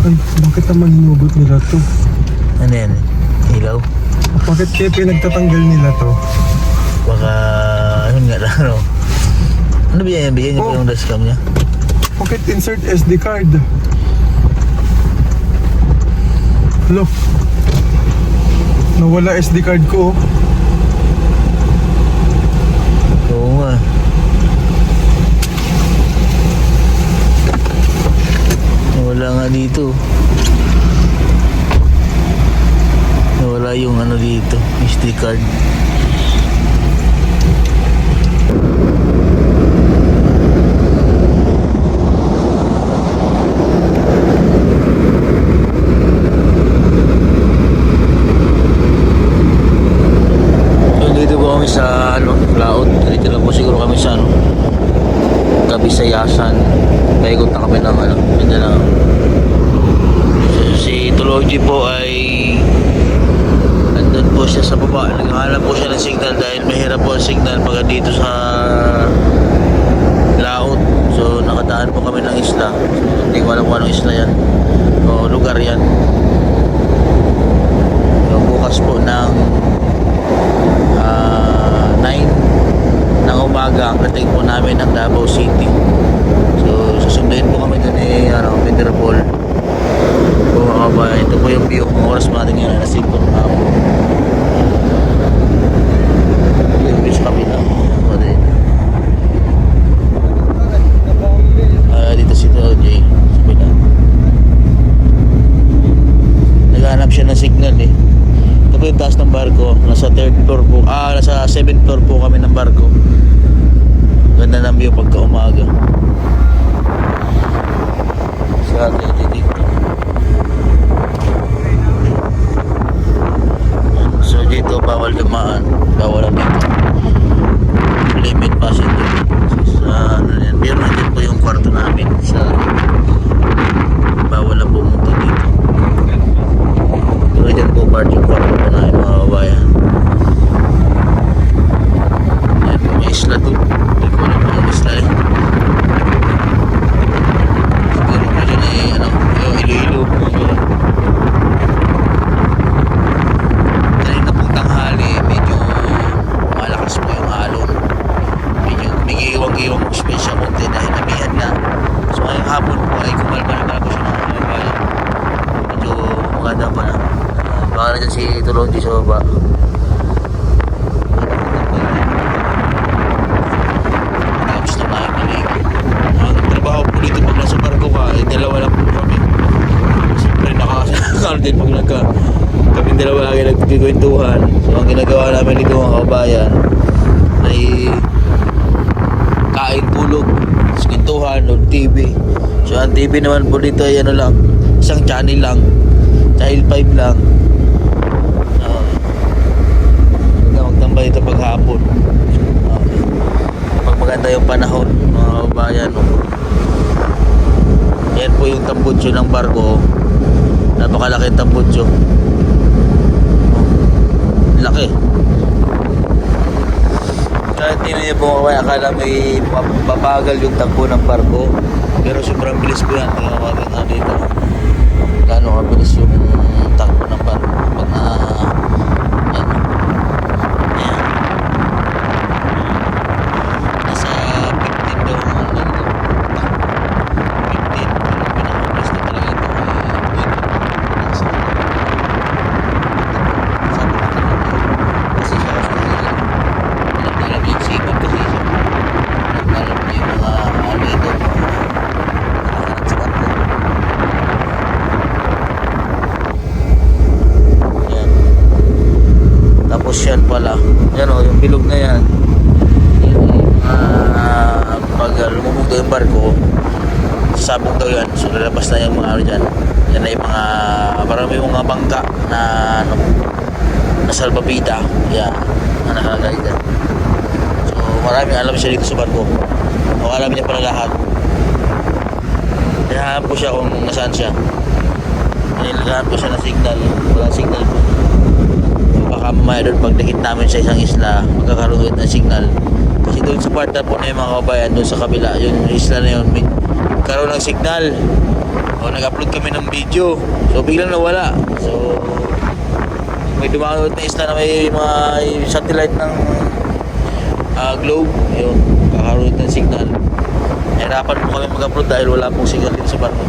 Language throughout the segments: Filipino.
Ay, bakit naman hinugot nila to? Ano yan? Ilaw? Bakit kaya pinagtatanggal nila to? Baka, ayun nga lang, no? Ano ba yan? Bigyan niyo po yung dashcam niya? Bakit insert SD card? Look. Nawala SD card ko. Oo nga. Wala nga dito. Nawala yung ano dito, SD card. Dito po kami sa ano, Laot. Dito lang po siguro kami sa ano, Kabisayasan. Paikot na kami ng ano, Mindanao. Si Tulogy po ay nandun po siya sa baba. Naghahanap po siya ng signal dahil mahirap po ang signal pag dito sa Laot. So nakadaan po kami ng isla. So, hindi ko alam kung anong isla yan o lugar yan. So bukas po ng 9 ng umaga ang dating po namin ng Davao City. So susunduin po kami dun Interpol. Ito po yung view. Ang oras natin ngayon na 5 ng hapon. Yung view sa kabila. Dito si Jay sa kabila. Naghanap siya ng signal eh. Ito po yung taas ng barko. Nasa 3rd floor po. Nasa 7th floor po kami ng barko. Ganda ng view pagka umaga. Sa atin dito. So dito bawal dumaan. Bawal ang dito. Limit passenger. Sa ano yan. Pero nandito po yung kwarto namin. Sa bawal na pumunta dito. Pero dyan po part yung kwarto po namin mga kabayan. Yan po may isla to. Hindi ko alam ang isla eh. Siguro po dyan eh ano, yung Iloilo. Kanina po tanghali medyo malakas po yung alon. Medyo umiiwang-iwang po special konti dahil namihan na. So ngayong hapon po ay kumalma na po siya ng mga kabayan. Medyo maganda pa na. Baka na dyan si Tulogy sa baba. Tapos na tayo maligo. Ang trabaho po dito pag nasa barko ka, dalawa lang po kami. Siyempre nakakasakal din pag kami dalawa lagi nagkikwentuhan. So ang ginagawa namin dito mga kabayan ay kain, tulog, kwentuhan, nood TV. So ang TV naman po dito ay ano lang, isang channel lang, Channel 5 lang. Magtambay ito paghapon. Pag maganda yung panahon mga kabayan, yan po yung tambutso ng barko. Napakalaki yung tambutso. Laki. Kahit hindi niyo po akala may papagal yung takbo ng barko, pero sobrang bilis po yan. Tingnan natin dito gaano kabilis yung takbo ng barko pag yan. Nasa 15 daw ang takbo. 15. Pinakabilis na talaga ito kasi siya alam yung sipag kasi siya alam niya yung mga ano ito nakakarap sa barko. Yan. Tapos yan pala yan o yung bilog na yan pag lumubog daw yung barko sasabog daw yan, so lalabas na yung mga ano dyan. Yan ay mga parang may mga bangka na ano na salbabida yan na nakalagay dyan. So maraming alam siya dito sa barko o alam niya pala lahat. Hinahanap po siya kung nasaan siya. Nilalahan po siya ng signal. Wala signal po. So baka mamaya doon pag dikit namin sa isang isla magkakaroon ng signal. Kasi doon sa part na po na yung mga kabayan doon sa kabila yung isla na yun may karoon ng signal. nag-upload kami ng video. So biglang nawala. So may dumagot na isla na may mga satellite ng globe. Ayun, kakaroon ng signal. Hirapan po kami mag-upload dahil wala pong signal dito sa barko.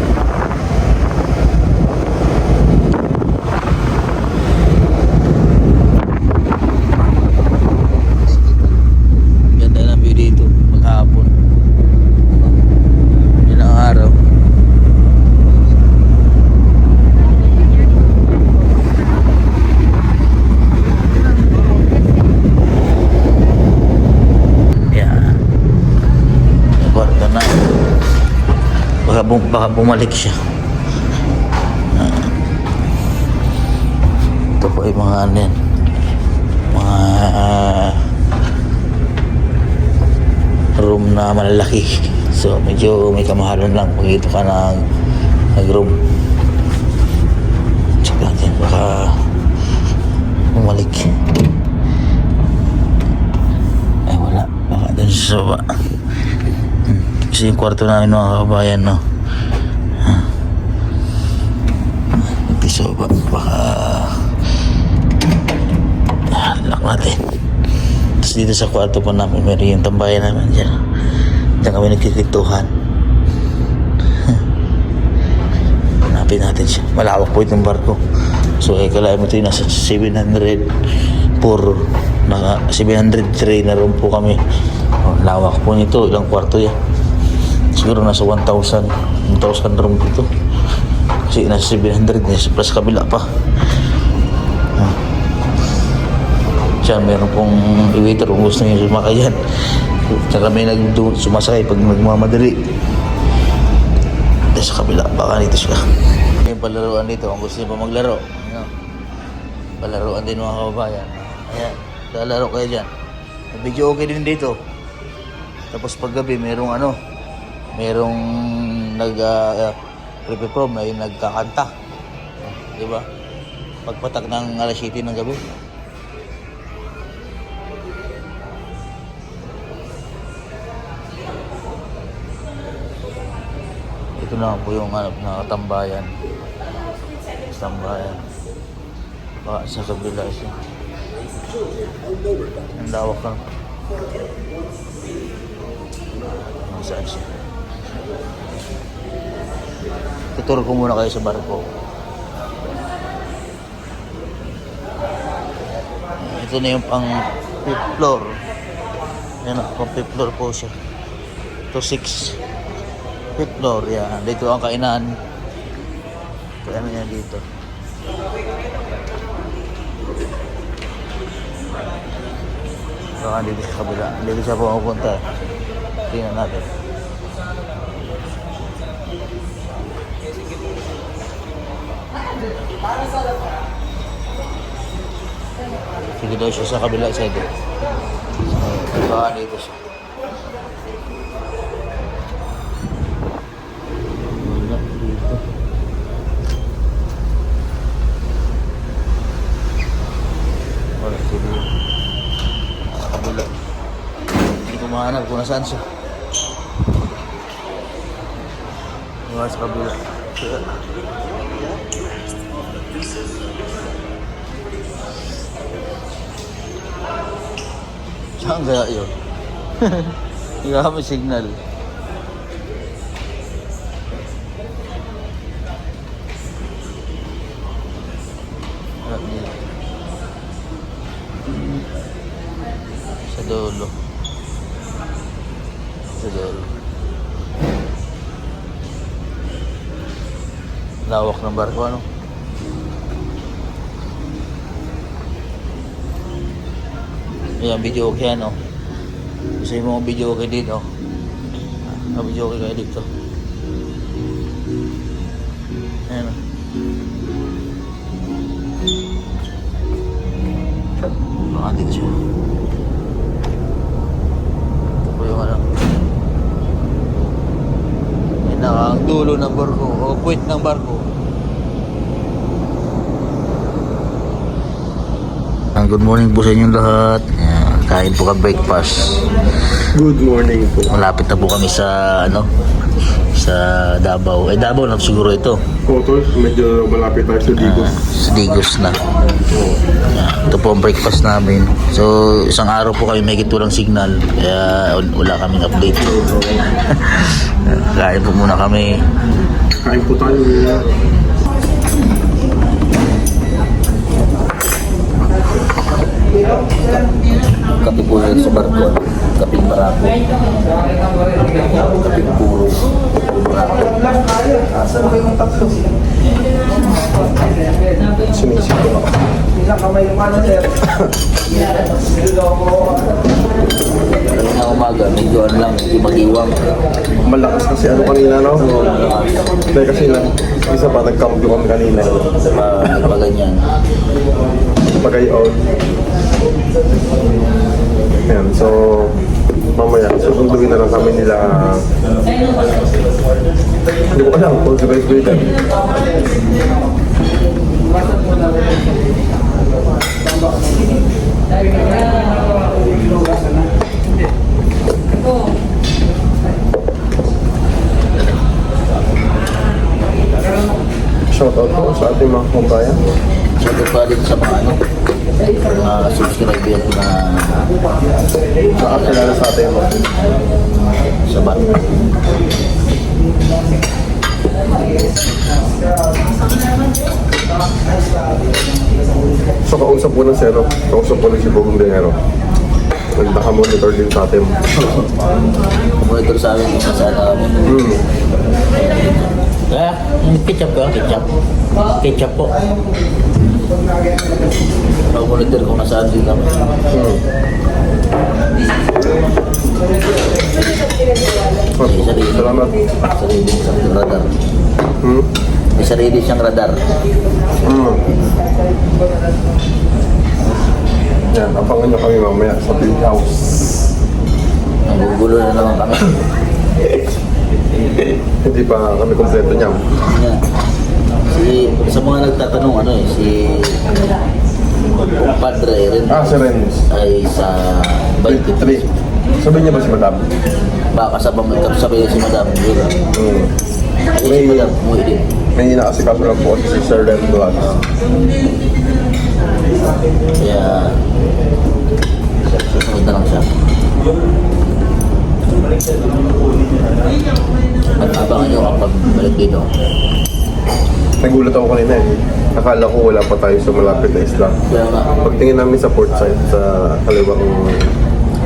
Ganda ng view dito maghapon. Yun ang araw. Yan. Kwarto na. Baka bumalik siya. Ito po ay mga ano yan. Mga room na malalaki. So medyo may kamahalan lang pag ito ka nag-room. Check natin. Baka bumalik. Ay wala. Baka dun sa baba. Kasi yung kwarto namin mga kabayan, no? Ito sa baba. Baka lock natin. Tapos dito sa kwarto po namin meron yung tambayan namin dyan. Diyan kami nagkikituhan. Hanapin natin siya. Malawak po itong barko. So kalahin mo ito yung nasa 700 703 na room po kami. Lawak po nito. Ilang kwarto yan? Siguro nasa 1,000 room dito. Kasi nasa 700 plus kabila pa. Diyan meron pong waiter kung gusto niyo sumakay yan. Tsaka may sumasakay pag nagmamadali. Dito sa kabila, baka dito siya. May palaruan dito kung gusto niyo pa maglaro. Ayan. Palaruan din mga kababayan. Ayan, lalaro kayo dyan. May video okay din dito. Tapos paggabi merong nag-preprom na yung nagkakanta. Diba? Pagpatak ng alas 7 ng gabi. Ito na po yung nakatambayan. Tambayan. Baka sa kabila siya. Ang lawak lang. Saan siya? Tuturo ko muna kayo sa barko. Ito na yung pang 5th floor. Yan na, pang 5th floor po siya. Ito 6. 5th floor, yan. Dito ang kainan. Kaya ano yan dito. Baka dito sa kabila. Dito siya pumunta. Tingnan natin. Sige daw siya sa kabila side. Baka dito siya. Wala dito. Wala sige. Kabila. Hindi ko mahanap kung nasaan siya. Wala sa kabila. Saan kaya yun? Hindi ka kami signal. Sa dulo. Sa dulo. Lawak ng barko, ano? Ayan, video okay yan, oh. Gusto yung mga video okay dito. Video okay kayo dito. Ayan, oh. Baka dito siya. Ito po yung ano. Ayan na, ang dulo ng barko, o puwit ng barko. Good morning po sa inyong lahat. Kain po ka breakfast. Good morning po. Malapit na po kami sa sa Davao. Davao na siguro ito. Tol, medyo malapit tayo sa Digos. Sa Digos na. Ito po ang breakfast namin. So, isang araw po kami may walang signal. Kaya wala kaming update. Kain po muna kami. Kain po tayo. Kape po yun sa barko. Kaping barako. Kaping puro. Sinisip ko ako. Alam na umaga, medyo ano lang, medyo mag-iwang. Malakas kasi ano kanina, no? Dahil kasi isa pa nagkampi kami kanina. Pa ganyan. Pag-ayon. Ayan, so mamaya, susunduin na lang kami nila. Hindi ko alam kung si Vice President. Shout out po sa ating mga kumbayan. Sabi pa rin sa mga ano, mga subscriber na Sa kilala sa atin. sa barko. So kausap po ng Sero, kausap po ng si Bogong Dengero. Nagdaka-monitor din sa atin. Kumonitor sa amin kung saan kami. Kaya, ketchup ka? Ketchup? Ketchup po. Kumonitor kung nasaan din kami. Salamat. Sarili siyang radar. May sarili siyang radar. Yan, abangan nyo kami mamaya sa Big House. Nagugulo na naman kami. Hindi pa kami kompleto niyan. Yeah. Sa mga nagtatanong ano si Padre rin Si Renz. ay sa 23. Sabi niya ba si Madam? baka sabang sabi si Madam Yura. Ay si Madam umuwi din. May inaasikaso lang po kasi si Sir Ren Duan. Kaya susunod na lang siya. At abangan nyo kapag balik dito. Nagulat ako kanina eh. Akala ko wala pa tayo sa malapit na isla. Kaya nga, Pagtingin namin sa port side sa kaliwang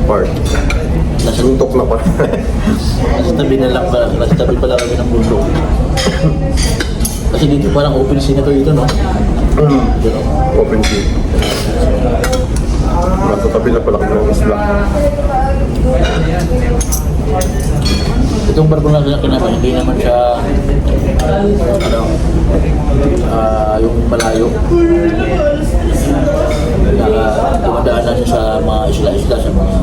part, suntok na pa. nasa tabi na lang pala, nasa tabi pala kami ng bundok. Kasi dito parang open scene na to dito, no? Dito, no? Open sea. Nasa tabi na pala kami ng isla. Itong barko na kinakain, hindi naman siya ano, yung malayo. Dumadaan na siya sa mga isla-isla, sa mga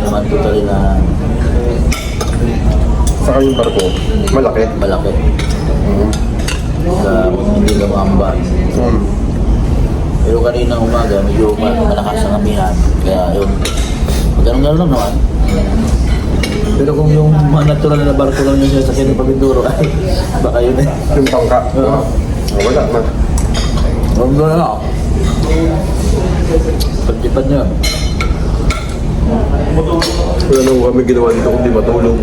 naman totally na Saka yung barko, malaki. malaki. Sa hindi ka maamba. Pero kanina umaga, medyo malakas ang amihan. Kaya yun, magano'n-ganon lang naman. Pero kung yung mga natural na barko lang yung sasakyan ng Pabinduro, ay baka yun eh. Yung tangka. Wala na. Huwag na lang. Pagtipan niya. Wala na kami ginawa dito kundi matulog.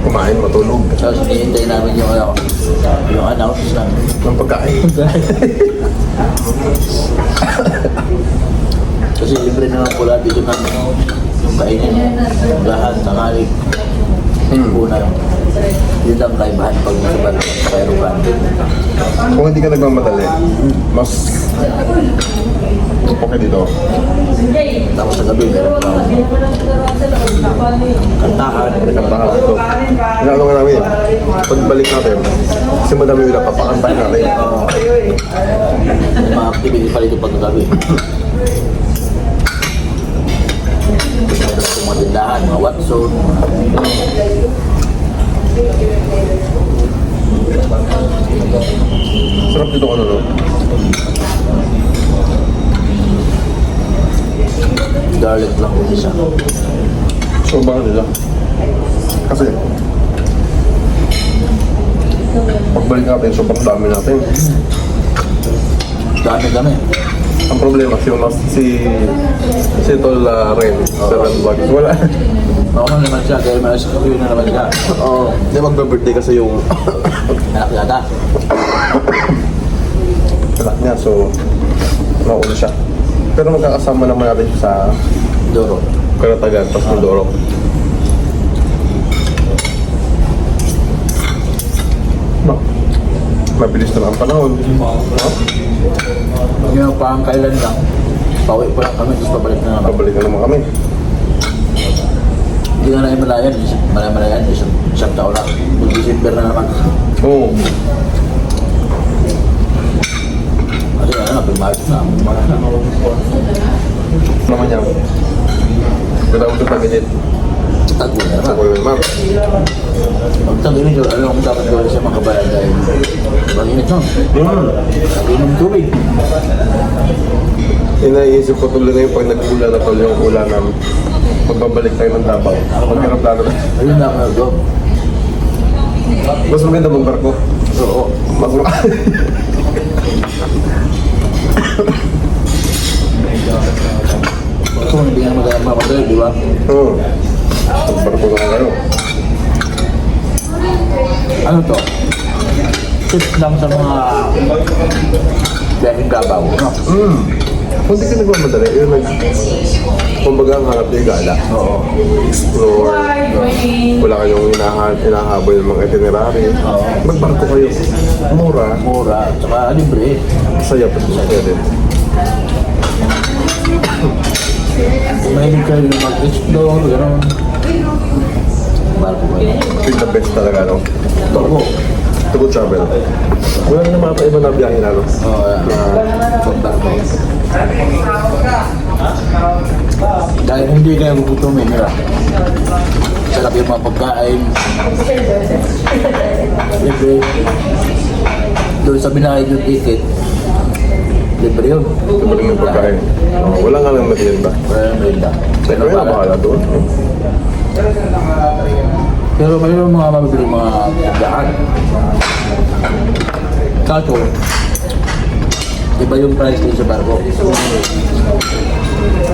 Kumain, matulog. Tapos hinihintay namin yung ano, yung announce namin. Ng pagkain. Kasi libre naman pula dito na yung kainin, yung lahat, tangali, una. Yun lang kaibahan pag masabat sa aeroplano. Kung hindi ka nagmamadali, mas okay dito. Tapos sa gabi, meron pa kantahan. Kantahan dito. Inaano nga namin, pagbalik natin, kasi madami yung napapakantahin natin. May mga activity pa dito pag gabi. Meron sa mga tindahan, mga Watson, Sarap dito ano, no? garlic lang yung isa. So, baka nila. Kasi, Pagbalik natin, sobrang dami natin. Dami. Ang problema, si Tol Ren, sa Ranbag, wala. Oo naman siya, dahil mas yun na naman siya. Oo, di magbe-birthday kasi yung Anak yata. anak niya, so nauna siya. Pero magkakasama naman natin siya sa Doro. Karatagan, tapos Mindoro. Ba? Mabilis na ang panahon. No? Yung pang kailan lang, pauwi pa lang kami, tapos pabalik na naman. Pabalik na naman kami. Hindi na namin malayan, isang taon lang. Kung December na naman. Oo. Kasi ano, pag-March na, Naman niya. Kaya mo sa taginit. tago na Sa naman. kuya, ma'am. Pag tago nyo, alam mo dapat gawin sa mga kabayan dahil mag-init nun. Inom tubig. Inaisip ko tuloy ngayon pag nag-ulan na tuloy yung ulan namin. Pagbabalik tayo ng Davao. Pag plano na. Ayun na ako doon. Mas maganda bang barko? Oo. Mas Kung hindi nga mamadali, di ba? Oo. Barko na kayo. Ano to? Tips lang sa mga biyaheng Davao, no? Kung di ka nagmamadali, yun kumbaga ang hanap niya gala. Oo. Explore. Wala kayong inahabol ng mga itinerary. Magbarko kayo. Mura. Mura, tsaka libre. Saya pa siya din. Kung mahilig kayo mag-explore, gano'n. Barko kayo. It's the best talaga, no? Barko. To go travel. Wala na mga iba na biyahe na, no? Oo, yan. Barko. Dahil hindi kayo gugutumin, nila. Sarap yung mga pagkain. Libre. Doon sa binayad yung ticket. Libre yun. Ito ba rin yung pagkain? Wala nga lang merienda. Wala yung merinda. Kaya na bahala doon. Pero mayroon mga mabibili mga pagkaan. Kaso, iba yung price din sa barko.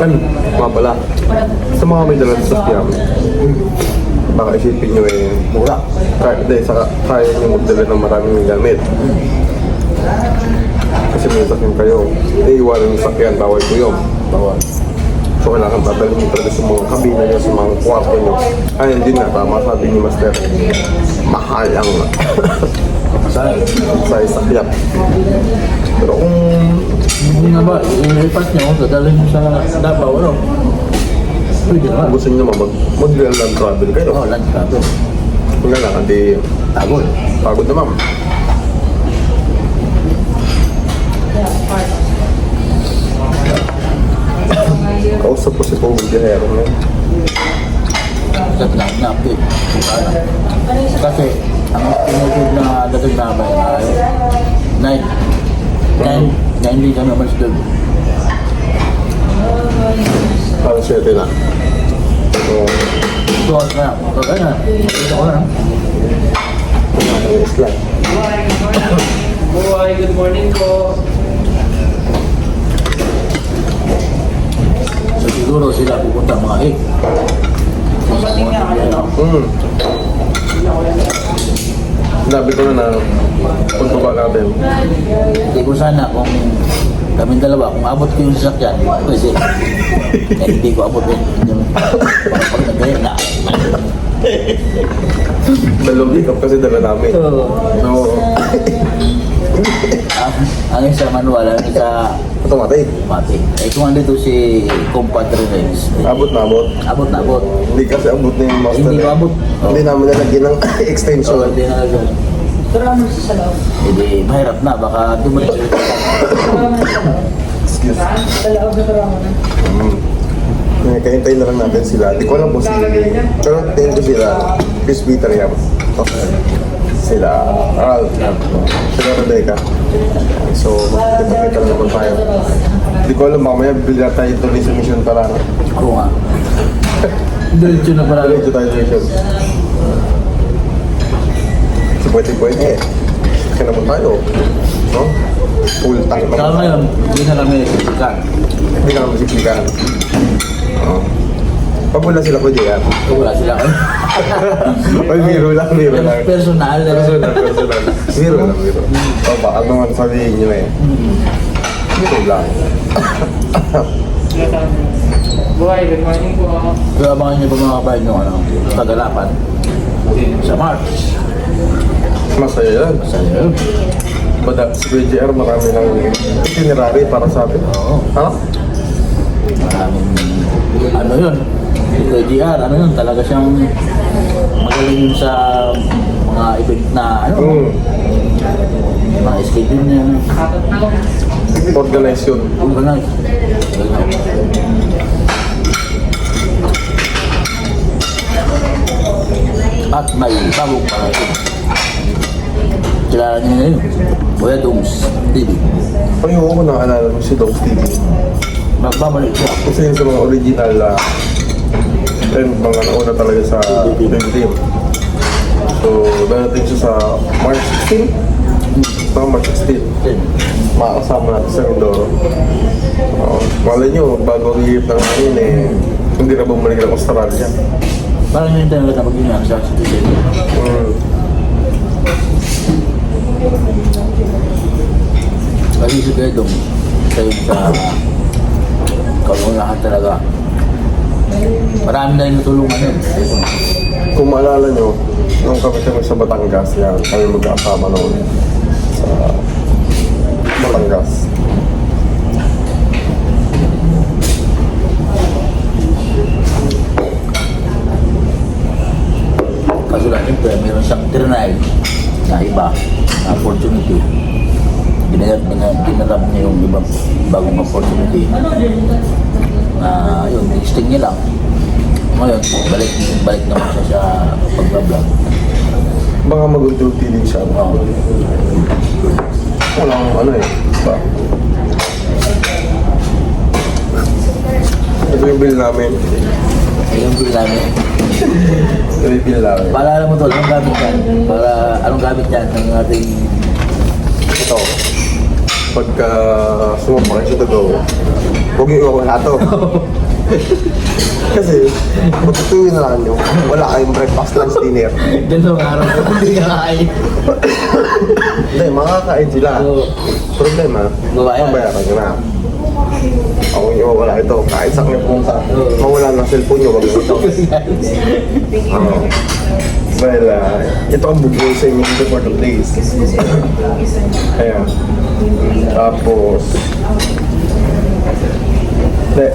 Ano? Mga pala. Sa mga may dalang sasakyan, baka isipin nyo Mura. kaya nyo magdala ng maraming gamit. Kasi may sakyan kayo. Iiwanan yung sakyan, bawal po yun. Bawal. So kailangan dadalhin nyo talaga sa mga kabina nyo, sa mga kwarto nyo. Ay, hindi na. Tama sabi ni Master. Mahal ang Masaya. sa sakyan. Pero kung Hindi nga ba, ilipat nyo, dadalhin nyo sa Davao, ano? Pwede naman. gusto nyo naman mag-real land travel kayo, Oo, lunch na ito. kung nga lang, hindi Tagol. pagod na ma'am. Kausap ko si Pogong Biyahero ngayon. Kasi na-update. Kasi, ang pinagod na dating namin ay 9 din kami naman doon. Parang 7 na. So, 2 hours na. So, kaya, dito ko na. Isla. Boy, good morning po. So, siguro sila pupunta mga 8. Sinabi ko na pagbaba natin. Hindi ko sana kung kaming dalawa, kung abot ko yung sasakyan, pwede. Eh, hindi ko abot yun. Pag nagaya na. Dalawang hiccup kasi dala namin. No, Ang isa manual, ang isa automatic. mati. Eh, kung andito si Compadre Rex, Abot na abot. abot na abot. Hindi kasi abot na yung master. Hindi ko abot. Hindi namin nalagyan ng So, extension. hindi na lang. Hindi, mahirap na. Baka dumating sa Excuse. Kahintay na lang natin sila. Di ko alam kung sila. Pero tingin ko sila. Chris Peter yan. Sila Al. Sila Rebecca. So, magkita lang naman tayo. Di ko alam, mamaya bibili na tayo tuloy sa mission para. ako nga. Diretso na pala. Diretso tayo sa mission. So, pwede. malaki naman tayo. No? Full tank Saka naman. ngayon, hindi na kami sikat. Hindi ka naman siksikan. Oo. Pag wala sila ko JR. Wala sila. Ay, biro lang. Personal. Personal. Biro lang, biro. O, baka naman sabihin nyo eh. Biro lang. Buhay, good morning po. Kaya abangan niyo pa mga kabayan yung kagalapan sa March. Masaya yan. Masaya yun. Bada, si Kuya JR marami ng itinerary para sa atin. Oo. Ha? Maraming, ano yun? Si Kuya GR, ano yun? Talaga siyang magaling yun sa mga event na, ano? Mga schedule niya. Organize yun. Organize. At may bagong parating. Kilala niyo na yun. Kuya Dooms TV. Ay, oo ko naalala mo si Dog TV. Magbabalik siya. Kasi yun sa mga original and mga nauna talaga sa Dream Team. So, darating siya sa March 16. Sa March 16. Makakasama natin sa Mindoro. Malay nyo, bago ang hihip ng hangin hindi na bumalik ng Australia. Parang yun talaga na maging sa citizen. Kasi si Kuya Dooms, sa yun sa kaunahan talaga. Marami na yung natulungan yun. Kung maalala nyo, nung kami sa Batangas, yan, kami magkasama noon sa Batangas. Kaso lang, siyempre, meron siyang trinay na iba, na opportunity. Ginarap niya yung ibang bagong opportunity. Yun, testing niya lang. Ngayon, balik naman siya sa pagbablog. Baka mag-ulti din siya. Oo. Wala akong ano eh. Diba? Ito yung bill namin. Ayun po namin. Ito yung bill namin. Paalala mo tol, anong gamit yan? Anong gamit yan ng ating... Ito. Pagka sumapa kayo sa Dago, huwag yung iwawan na ito. Kasi, matutuwin na lang nyo, wala kayong breakfast, lunch, dinner. Dalawang araw ko, hindi ka kain. Hindi, makakain sila. Oo. Problema, Babayaran. mabayaran nyo na. Ako yung iwawala ito, kahit sa kanyang punta. Mawala ng cellphone nyo, wag nyo ito. Well, ito ang bugay sa inyo dito for the days. Ayan. Tapos, hindi,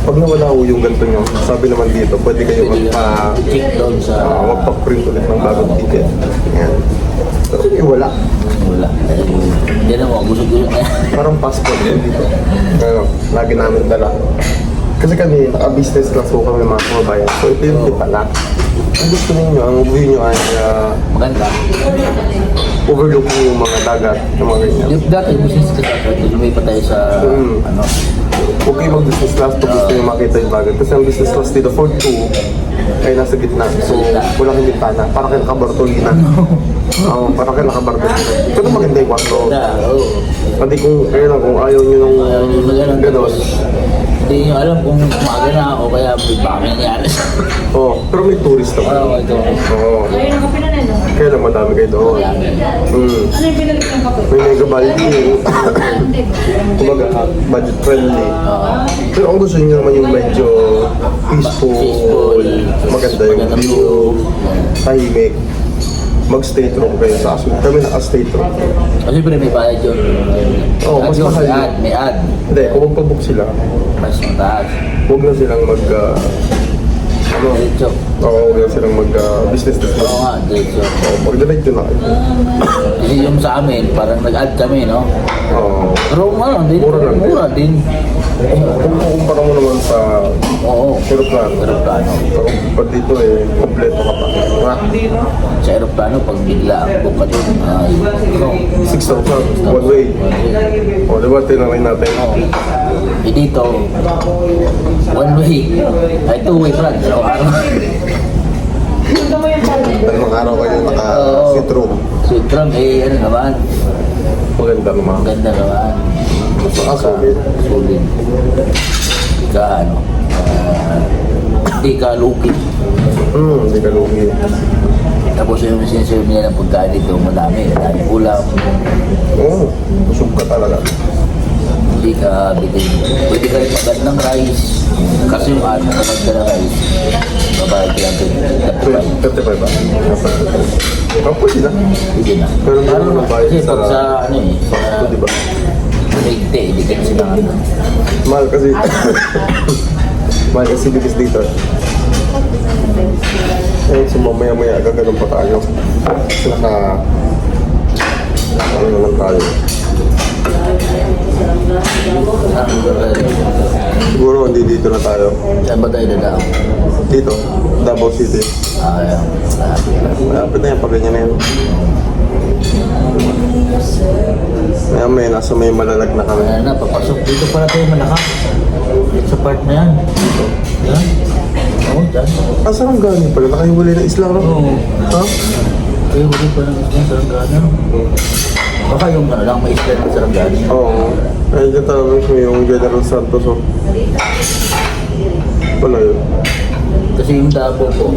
pag nawala ko yung ganito nyo, sabi naman dito, pwede kayo Check down sa... magpa-print ulit ng bagong ticket. Ayan. Pero wala. Wala. Hindi na mo, gusog-gusog na yan. Parang passport yun dito. Ano, lagi namin dala. Kasi kami, naka-business class po kami mga kababayan. So ito yung tip pala. Ang gusto ninyo, ang view nyo ay Maganda. overlooking yung mga dagat, yung mga ganyan. Yung dati, business ka dati, lumipat tayo sa, ano, Huwag kayo mag-business class pag gusto nyo makita yung dagat. Kasi ang business class dito, 4-2, ay nasa gitna. So, walang hindi bintana. Parang kayo naka-Bartolina. Parang kayo naka-Bartolina. Pero maganda yung kwarto. oo. Pati kung, kaya lang, kung ayaw nyo nung gano'n. Hindi nyo alam kung umaga na o kaya baka may nangyari. Pero may tourist naman. Oo, ito. Oo. Ayun ang kape na nila. Kaya lang madami kayo doon. Ano yung pinalik ng kape? May mega baldi. Kumbaga, budget friendly. Pero ang gusto nyo naman yung medyo peaceful, maganda yung view, tahimik. Mag-stay room kayo sa asun. Kami naka-stay room. Kasi pero may bayad yun. Oo, mas Yun, mahal yun. May ad. Hindi, kung magpabook sila, Mas mataas. huwag na silang Diretso. huwag na silang mag-business Oo business. nga, diretso. Mag-direct yun na kayo. Kasi yung sa amin, parang nag-add kami, no? Oo. Pero ano, din, Mura lang din. mura din. Kung kumpara mo naman sa Oo. aeroplano, Aeroplano. pero pag dito kompleto ka pa. Sa aeroplano, pag bigla ang book ka dun, no? 6,000, one way. O, diba, tinanay natin. Dito, one way. Ay, two way, Brad. Araw-araw. Punta mo yung pala. Dalawang araw kayo naka-sit room. Sweet rum, eh ano naman, Maganda naman. maganda naman. Solid. Solid. Ka ano, hindi ka luki. Hindi ka lugi. Tapos yung sinaserve nila ng pagkain dito, madami ulam. Busog ka talaga. Hindi ka bitin. Pwede ka rin magad ng rice. Kasi yung ano, magad ka ng rice. Babayad ka lang 35 ba? Pwede na. Pwede na. Pero meron naman bayad Kasi pag sa... sa ano eh, sa Pwede ba? Rigte, hindi ka sila ano. Mahal kasi... Mahal kasi bilis dito. Eh, so mamaya-maya gaganon pa tayo. Kasi ano na lang tayo. Siguro hindi dito na tayo. Saan ba tayo dadaan? Dito, Davao City. Ayan. Malapit na yan, pag ganyan na yan. May nasa may malalag na kami. Ayan na, papasok. Dito pala tayo malaka. Dito sa part na yan. Dito. Yan. Oo, dyan. Ah, saan galing pala? Nakahiwalay na isla, no? Oo. Ha? Kayo huli pa ng isla sa Sarangana. Baka yung ano lang, may isla ng Sarangana. Oo. Ay, dyan talaga ko yung General Santos, oh. Wala yun. Kasi yung Davao po,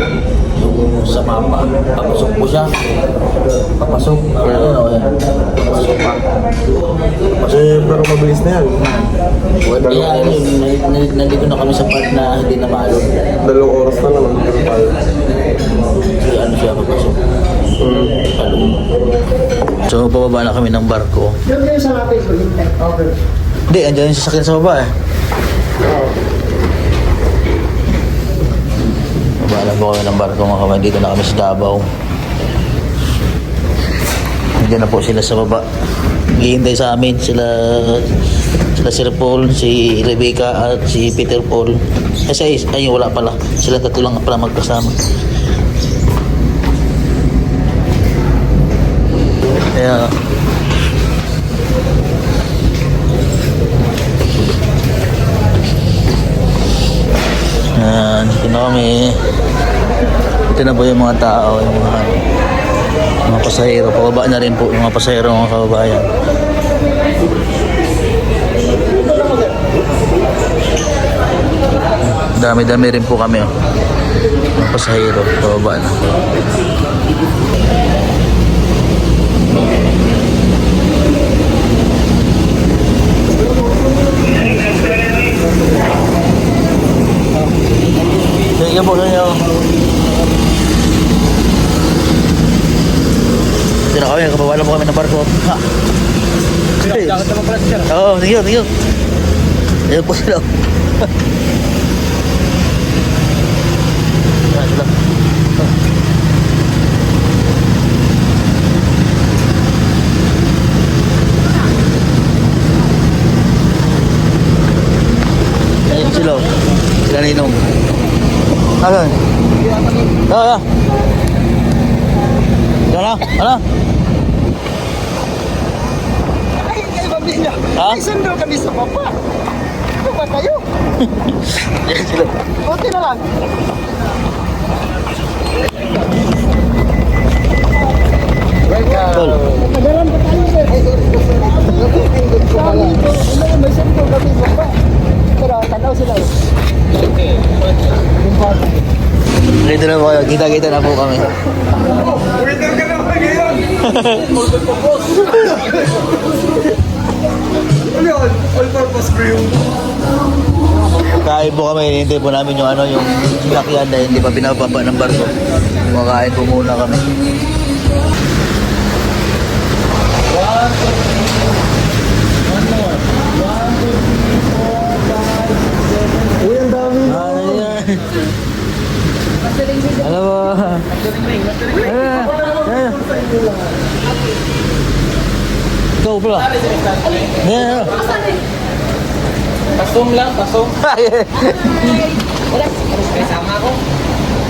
yung sa mapa, papasok po siya. Papasok. Ano, papasok pa. Eh, pero mabilis na yan. Kaya nandito na kami sa part na hindi na malo. 2 oras na lang, nandito tayo. Kasi ano siya papasok. Ano. So, pababa na kami ng barko. Hindi, andyan yung sasakyan sa baba eh. Baba na po kami ng barko mga kamay. Dito na kami sa Davao. Andyan na po sila sa baba. Hihintay sa amin sila Sir Paul, si Rebecca at si Peter Paul. Kasi ayun wala pala. Sila tatlo lang pala magkasama. Kaya dito na kami. Ito na po yung mga tao, yung mga pasahero. Pababa na rin po yung mga pasahero, mga kababayan. Dami-dami rin po kami, oh. Mga pasahero, pababa na. Sige po, sige po. Ito na kami, kabawala po kami ng barko. Ha! Dapat naman pala siya. Oo, sige, sige. Ayan po sila. Ayan sila. Ayan sila. Sila ninong. Ayan. Ayan. Ano? Ano? Ay, kayo pamilya. Ha? Ay, sundo kami sa papa. Ano ba kayo? Ayan sila. Buti na lang. Tol. Pagalan pa tayo, sir. Ay, sorry. Napipindot ko pala. May sundo kami sa papa. Pero tanaw sila. Dito na po kayo. Kita-kita na po kami. Waiter ka naman ngayon! Ano yun? All-purpose crew. Kain po kami. Hinihintay po namin yung yung sinakyan na hindi pa binababa ng barko. Kumakain po muna kami. Uy, ang dami. Ano yan? Alam mo? Ikaw pala. Yan. Pasong lang, pasong. Kasama ko.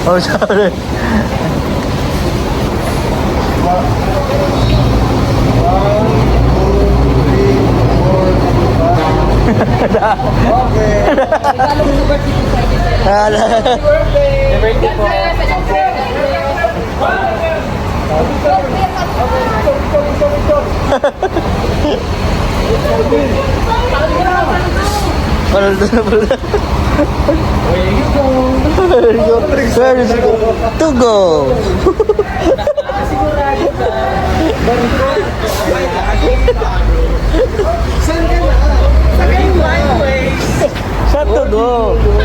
Oh, sorry. Birthday po. Ronaldo na pala. Where's to go? Saan to go?